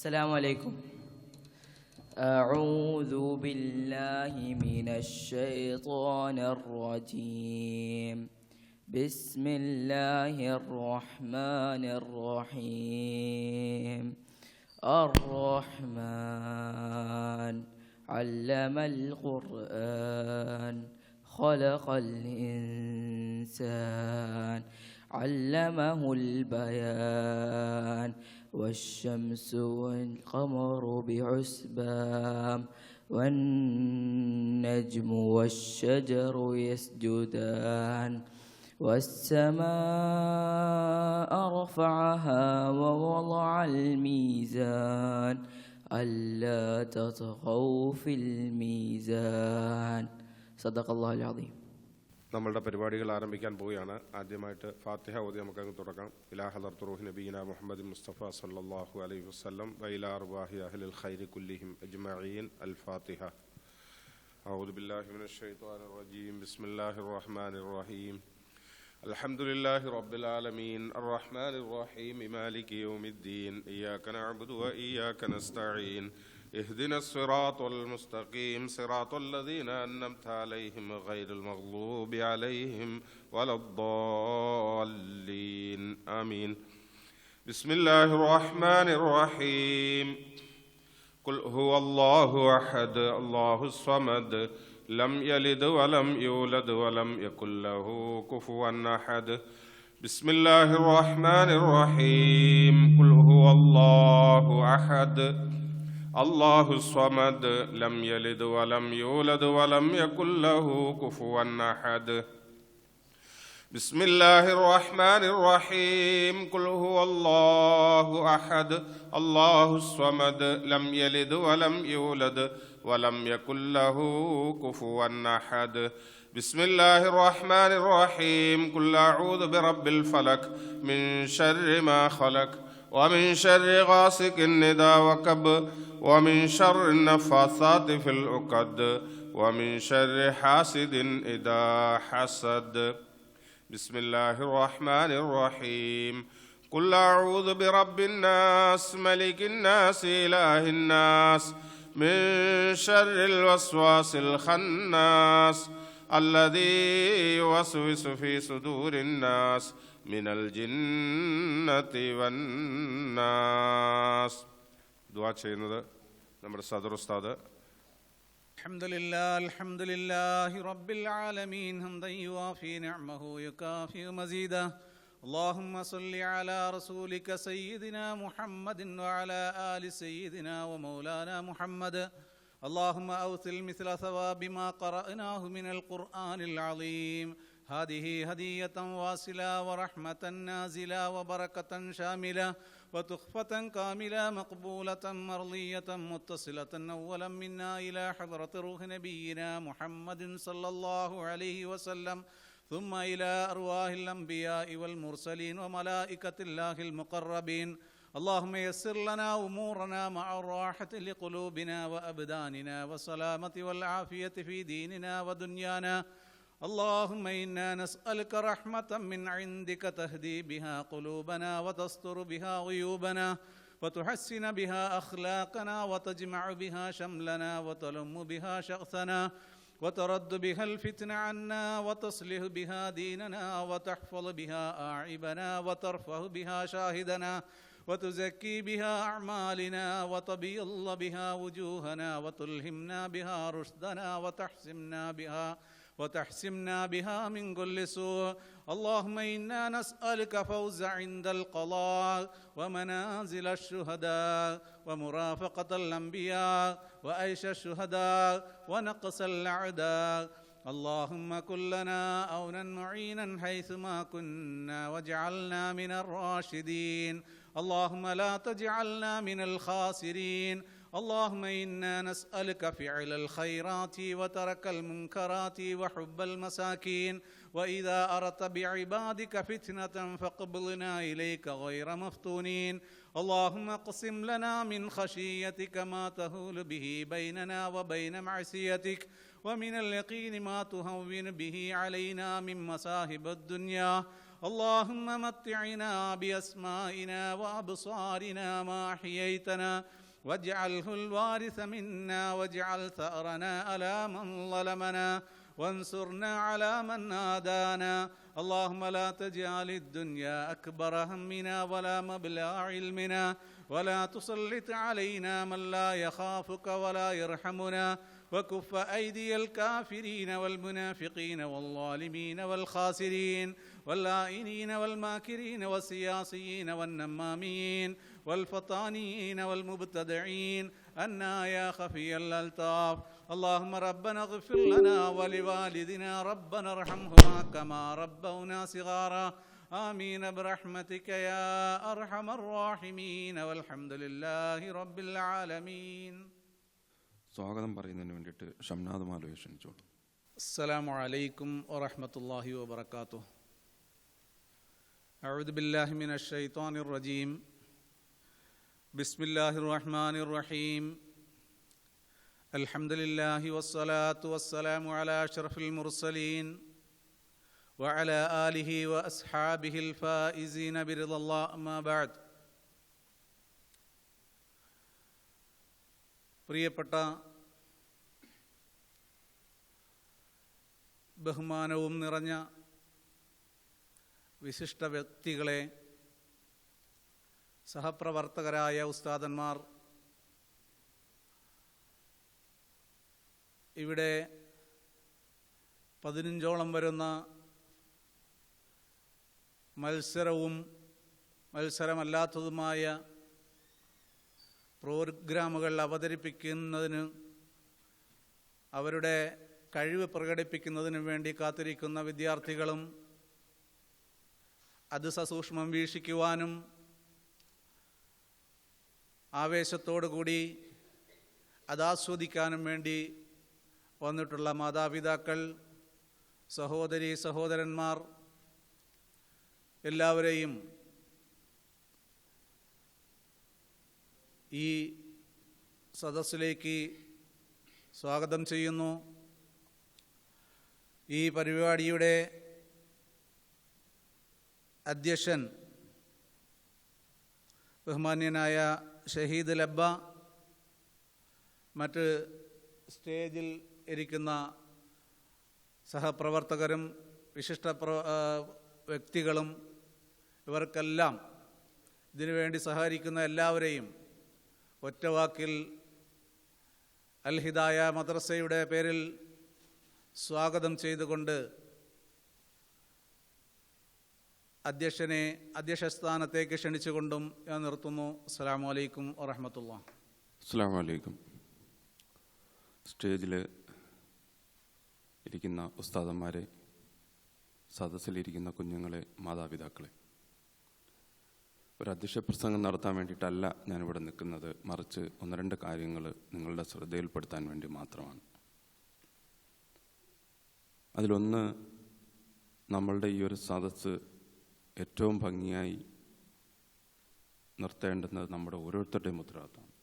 السلام عليكم. أعوذ بالله من الشيطان الرجيم. بسم الله الرحمن الرحيم. الرحمن علم القرآن خلق الإنسان علمه البيان والشمس والقمر بحسبان والنجم والشجر يسجدان والسماء رفعها ووضع الميزان ألا تطغوا في الميزان صدق الله العظيم. നമ്മളുടെ പരിപാടികൾ ആരംഭിക്കാൻ പോവുകയാണ്. ആദ്യമായിട്ട് ഫാത്തിഹ ഓതി നമുക്കങ്ങ് തുടങ്ങാം. ഇലാ ഹദറത്ത് റൂഹി നബീന മുഹമ്മദ് മുസ്തഫ സല്ലല്ലാഹു അലൈഹി വസല്ലം വഇലാ അർവാഹി അഹ്ലിൽ ഖൈരി കുല്ലിഹിം അജ്മഈൻ. അൽ ഫാത്തിഹ. അഊദു ബില്ലാഹി മിനശ് ശൈത്വാനിർ റജീം. ബിസ്മില്ലാഹിർ റഹ്മാനിർ റഹീം. അൽഹംദുലില്ലാഹി റബ്ബിൽ ആലമീൻ അർറഹ്മാനിർ റഹീം മാലികി യൗമിദ്ദീൻ ഇയ്യാക നഅ്ബുദു വ ഇയ്യാക നസ്തഈൻ اهدنا الصراط المستقيم صراط الذين أنعمت عليهم غير المغضوب عليهم ولا الضالين آمين. بسم الله الرحمن الرحيم. قل هو الله أحد الله الصمد لم يلد ولم يولد ولم يكن له كفوا أحد. بسم الله الرحمن الرحيم. قل هو الله أحد الله الصمد لم يلد ولم يولد ولم يكن له كفوا أحد. بسم الله الرحمن الرحيم. قل هو الله أحد الله الصمد لم يلد ولم يولد ولم يكن له كفوا أحد. بسم الله الرحمن الرحيم. قل أعوذ برب الفلق من شر ما خلق ومن شر غاسق إذا وقب ومن شر النفاثات في العقد ومن شر حاسد إذا حسد. بسم الله الرحمن الرحيم. قل أعوذ برب الناس ملك الناس إله الناس من شر الوسواس الخناس الذي يوسوس في صدور الناس من الجنة والناس. ദുആ ചെയ്യുന്നത് നമ്മുടെ സദർ ഉസ്താദ്. അൽഹംദുലില്ലാഹി റബ്ബിൽ ആലമീൻ ഹംദൻ യുവാഫി നിഅമഹു യുകാഫി മസീദ. اللهم صل على رسولك سيدنا محمد وعلى آل سيدنا ومولانا محمد. اللهم أوثل مثل ثواب ما قرأناه من القرآن العظيم. هذه هدية واصلة ورحمة نازلة وبركة شاملة وتخفة كاملة مقبولة مرضية متصلة أولا منا إلى حضرة روح نبينا محمد صلى الله عليه وسلم ثم إلى أرواح الأنبياء والمرسلين وملائكة الله المقربين. اللهم يسر لنا أمورنا مع الراحة لقلوبنا وأبداننا والسلامة والعافية في ديننا ودنيانا. اللهم إنا نسألك رحمة من عندك تهدي بها قلوبنا وتستر بها عيوبنا وتحسن بها أخلاقنا وتجمع بها شملنا وتلم بها شأثنا وترد بها الفتن عنا وتصلح بها ديننا وتحفظ بها أعيبنا وترفع بها شاهدنا وتزكي بها أعمالنا وتبيض بها وجوهنا وتلهمنا بها رشدنا وتحسمنا بها من كل سوء. اللهم إنا نسألك فوز عند القضاء ومنازل الشهداء ومرافقة الأنبياء وعيش الشهداء ونقص الأعداء. اللهم كن لنا عونا معينا حيثما كنا واجعلنا من الراشدين. اللهم لا تجعلنا من الخاسرين. اللهم إنا نسألك فعل الخيرات وترك المنكرات وحب المساكين. وإذا أردت بعبادك فتنة فاقبضنا إليك غير مفتونين. اللهم اقسم لنا من خشيتك ما تهول به بيننا وبين معصيتك ومن اليقين ما تهون به علينا من مصائب الدنيا. اللهم متعنا بأسمائنا وأبصارنا ما أحييتنا واجعله الوارث منا واجعل ثأرنا على من ظلمنا وانصرنا على من عادانا اللهم لا تجعل الدنيا أكبر همنا ولا مبلغ علمنا ولا تسلط علينا من لا يخافك ولا يرحمنا وكف أيدي الكافرين والمنافقين والظالمين والخاسرين واللائنين والماكرين والسياسيين والنمامين والفطانين والمبتدعين أنا يا خفي الألطاف اللهم ربنا اغفر لنا ولوالدنا ربنا ارحمهما كما ربونا صغارا آمين برحمتك يا أرحم الراحمين والحمد لله رب العالمين. സ്വാഗതം പറയുന്നതിന് വേണ്ടിയിട്ട് ഷംനാദ് മാലയെ ക്ഷണിച്ചോളൂ. അസ്സലാമു അലൈക്കും വറഹ്മത്തുള്ളാഹി വബറകാതുഹു. അഊദു ബില്ലാഹി മിനശ് ശൈത്വാനിർ റജീം. ബിസ്മില്ലാഹിർ റഹ്മാനിർ റഹീം. അൽഹംദുലില്ലാഹി വസ്സലാത്തു വസ്സലാമു അലാ അഷ്റഫിൽ മുർസലീൻ വഅലാ ആലിഹി വഅസ്ഹാബിഹിൽ ഫായിസീന ബിറിദല്ലാഹി അമ്മാ ബഅദ്. പ്രിയപ്പെട്ട ബഹുമാനവും നിറഞ്ഞ വിശിഷ്ട വ്യക്തികളെ, സഹപ്രവർത്തകരായ ഉസ്താദന്മാർ, ഇവിടെ 15ഓളം വരുന്ന മത്സരവും മത്സരമല്ലാത്തതുമായ പ്രോഗ്രാമുകൾ അവതരിപ്പിക്കുന്നതിന്, അവരുടെ കഴിവ് പ്രകടിപ്പിക്കുന്നതിനു വേണ്ടി കാത്തിരിക്കുന്ന വിദ്യാർത്ഥികളും അത് സസൂക്ഷ്മം വീക്ഷിക്കുവാനും ആവേശത്തോടുകൂടി അതാസ്വദിക്കാനും വേണ്ടി വന്നിട്ടുള്ള മാതാപിതാക്കൾ, സഹോദരി സഹോദരന്മാർ എല്ലാവരെയും ഈ സദസ്സിലേക്ക് സ്വാഗതം ചെയ്യുന്നു. ഈ പരിപാടിയുടെ അധ്യക്ഷൻ ബഹുമാന്യനായ ഷഹീദ് ലബ്ബ, മറ്റ് സ്റ്റേജിൽ ഇരിക്കുന്ന സഹപ്രവർത്തകരും വിശിഷ്ട വ്യക്തികളും, ഇവർക്കെല്ലാം ഇതിനുവേണ്ടി സഹകരിക്കുന്ന എല്ലാവരെയും ഒറ്റവാക്കിൽ അൽ ഹിദായ മദ്രസയുടെ പേരിൽ സ്വാഗതം ചെയ്തുകൊണ്ട് അധ്യക്ഷനെ അധ്യക്ഷസ്ഥാനത്തേക്ക് ക്ഷണിച്ചുകൊണ്ടും ഞാൻ നിർത്തുന്നു. അസ്സലാമു അലൈക്കും വറഹ്മത്തുള്ളാഹി. അസ്സലാമു അലൈക്കും. സ്റ്റേജിൽ ഇരിക്കുന്ന ഉസ്താദന്മാരെ, സദസ്സിലിരിക്കുന്ന കുഞ്ഞുങ്ങളെ, മാതാപിതാക്കളെ, ഒരു അധ്യക്ഷ പ്രസംഗം നടത്താൻ വേണ്ടിയിട്ടല്ല ഞാനിവിടെ നിൽക്കുന്നത്, മറിച്ച് 1-2 കാര്യങ്ങൾ നിങ്ങളുടെ ശ്രദ്ധയിൽപ്പെടുത്താൻ വേണ്ടി മാത്രമാണ്. അതിലൊന്ന്, നമ്മളുടെ ഈ ഒരു സദസ്സ് ഏറ്റവും ഭംഗിയായി നിർത്തേണ്ടുന്നത് നമ്മുടെ ഓരോരുത്തരുടെയും ഉത്തരവാദിത്തമാണ്.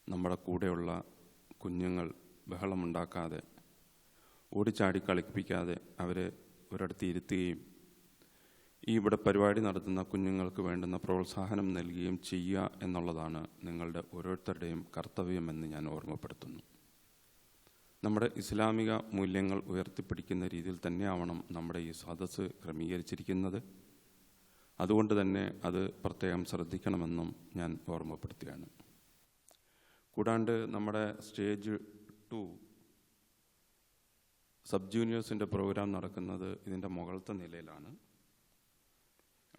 നമ്മുടെ കൂടെയുള്ള കുഞ്ഞുങ്ങൾ ബഹളമുണ്ടാക്കാതെ, ഓടിച്ചാടി കളിപ്പിക്കാതെ അവരെ ഒരിടത്ത് ഇരുത്തുകയും ഇവിടെ പരിപാടി നടത്തുന്ന കുഞ്ഞുങ്ങൾക്ക് വേണ്ടുന്ന പ്രോത്സാഹനം നൽകുകയും ചെയ്യുക എന്നുള്ളതാണ് നിങ്ങളുടെ ഓരോരുത്തരുടെയും കർത്തവ്യമെന്ന് ഞാൻ ഓർമ്മപ്പെടുത്തുന്നു. നമ്മുടെ ഇസ്ലാമിക മൂല്യങ്ങൾ ഉയർത്തിപ്പിടിക്കുന്ന രീതിയിൽ തന്നെയാവണം നമ്മുടെ ഈ സദസ്സ് ക്രമീകരിച്ചിരിക്കുന്നത്. അതുകൊണ്ട് തന്നെ അത് പ്രത്യേകം ശ്രദ്ധിക്കണമെന്നും ഞാൻ ഓർമ്മപ്പെടുത്തുകയാണ്. കൂടാണ്ട് നമ്മുടെ സ്റ്റേജ് 2 സബ് ജൂനിയേഴ്സിൻ്റെ പ്രോഗ്രാം നടക്കുന്നത് ഇതിൻ്റെ മുകളിലത്തെ നിലയിലാണ്.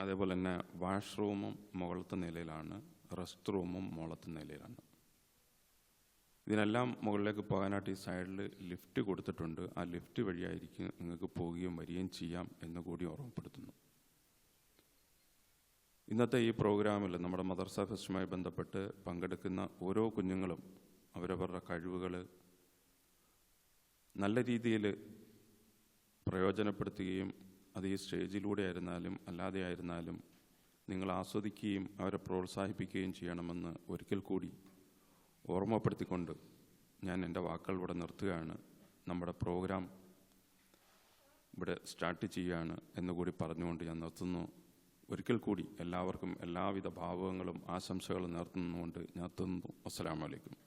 അതേപോലെ തന്നെ വാഷ്റൂമും മുകളിലത്തെ നിലയിലാണ്, റെസ്റ്റ് റൂമും മുകളിലത്തെ നിലയിലാണ്. ഇതിനെല്ലാം മുകളിലേക്ക് പോകാനായിട്ട് ഈ സൈഡിൽ ലിഫ്റ്റ് കൊടുത്തിട്ടുണ്ട്. ആ ലിഫ്റ്റ് വഴിയായിരിക്കും നിങ്ങൾക്ക് പോവുകയും വരികയും ചെയ്യാം എന്ന് കൂടി ഓർമ്മപ്പെടുത്തുന്നു. ഇന്നത്തെ ഈ പ്രോഗ്രാമിൽ നമ്മുടെ മദർസ ഫെസ്റ്റുമായി ബന്ധപ്പെട്ട് പങ്കെടുക്കുന്ന ഓരോ കുഞ്ഞുങ്ങളും അവരവരുടെ കഴിവുകൾ നല്ല രീതിയിൽ പ്രയോജനപ്പെടുത്തുകയും അത് ഈ സ്റ്റേജിലൂടെ ആയിരുന്നാലും അല്ലാതെ ആയിരുന്നാലും നിങ്ങൾ ആസ്വദിക്കുകയും അവരെ പ്രോത്സാഹിപ്പിക്കുകയും ചെയ്യണമെന്ന് ഒരിക്കൽ കൂടി ഓർമ്മപ്പെടുത്തിക്കൊണ്ട് ഞാൻ എൻ്റെ വാക്കുകൾ ഇവിടെ നിർത്തുകയാണ്. നമ്മുടെ പ്രോഗ്രാം ഇവിടെ സ്റ്റാർട്ട് ചെയ്യുകയാണ് എന്നുകൂടി പറഞ്ഞുകൊണ്ട് ഞാൻ നിർത്തുന്നു. ഒരിക്കൽ കൂടി എല്ലാവർക്കും എല്ലാവിധ ഭാവങ്ങളും ആശംസകളും നേർന്നുകൊണ്ട് ഞാൻ നിർത്തുന്നു. അസ്സലാമു അലൈക്കും.